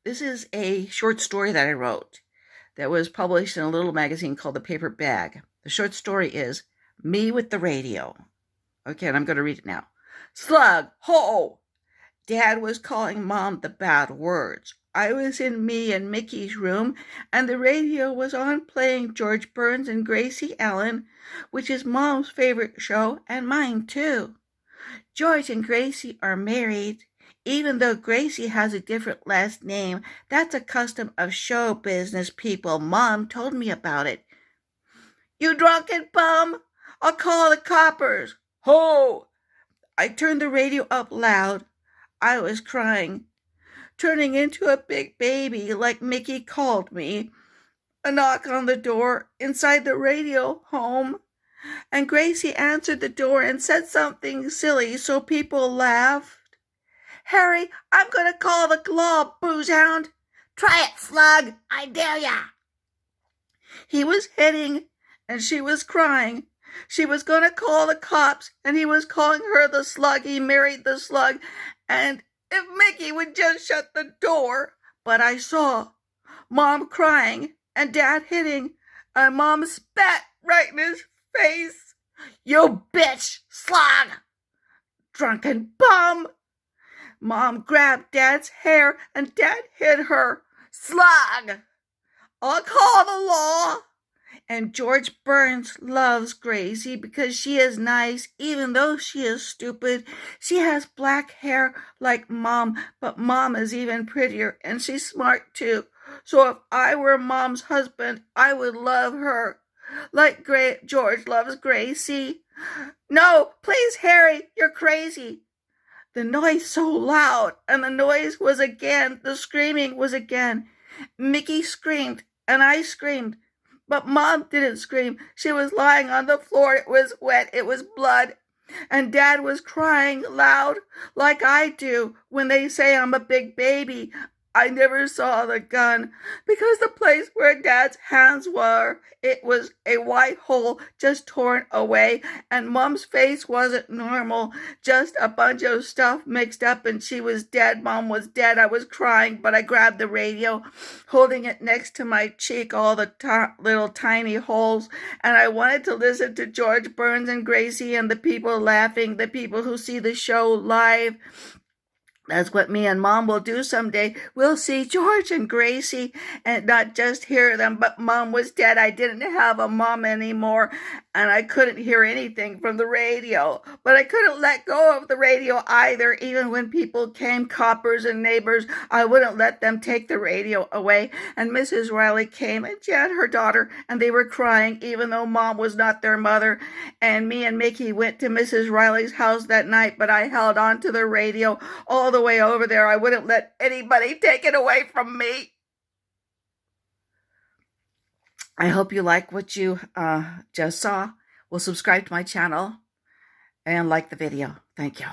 This is a short story that I wrote that was published in a little magazine called The Paper Bag. The short story is Me with the Radio. Okay, and I'm going to read it now. Slug, ho! Dad was calling Mom the bad words. I was in me and Mickey's room, and the radio was on playing George Burns and Gracie Allen, which is Mom's favorite show and mine too. George and Gracie are married. Even though Gracie has a different last name, that's a custom of show business people. Mom told me about it. You drunken bum! I'll call the coppers. Ho! I turned the radio up loud. I was crying, turning into a big baby like Mickey called me. A knock on the door inside the radio home, and Gracie answered the door and said something silly so people laughed. Harry, I'm going to call the law, booze-hound. Try it, Slug. I dare ya. He was hitting, and she was crying. She was going to call the cops, and he was calling her the slug. He married the slug, and if Mickey would just shut the door. But I saw Mom crying and Dad hitting, and Mom spat right in his face. You bitch, Slug! Drunken bum! Mom grabbed Dad's hair, and Dad hit her. Slug! I'll call the law. And George Burns loves Gracie because she is nice, even though she is stupid. She has black hair like Mom, but Mom is even prettier, and she's smart too. So if I were Mom's husband, I would love her, like George loves Gracie. No, please, Harry, you're crazy. The noise so loud, and the screaming was again. Mickey screamed, and I screamed. But Mom didn't scream. She was lying on the floor. It was wet. It was blood. And Dad was crying loud, like I do when they say I'm a big baby. I never saw the gun because the place where Dad's hands were, it was a white hole just torn away, and Mom's face wasn't normal, just a bunch of stuff mixed up, and she was dead. Mom was dead. I was crying, but I grabbed the radio, holding it next to my cheek, all the little tiny holes, and I wanted to listen to George Burns and Gracie and the people laughing, the people who see the show live. That's what me and Mom will do someday. We'll see George and Gracie and not just hear them, but Mom was dead. I didn't have a mom anymore, and I couldn't hear anything from the radio. But I couldn't let go of the radio either. Even when people came, coppers and neighbors, I wouldn't let them take the radio away. And Mrs. Riley came, and she had her daughter, and they were crying, even though Mom was not their mother. And me and Mickey went to Mrs. Riley's house that night, but I held on to the radio all the way over there. I wouldn't let anybody take it away from me. I hope you like what you just saw. Well, subscribe to my channel and like the video. Thank you.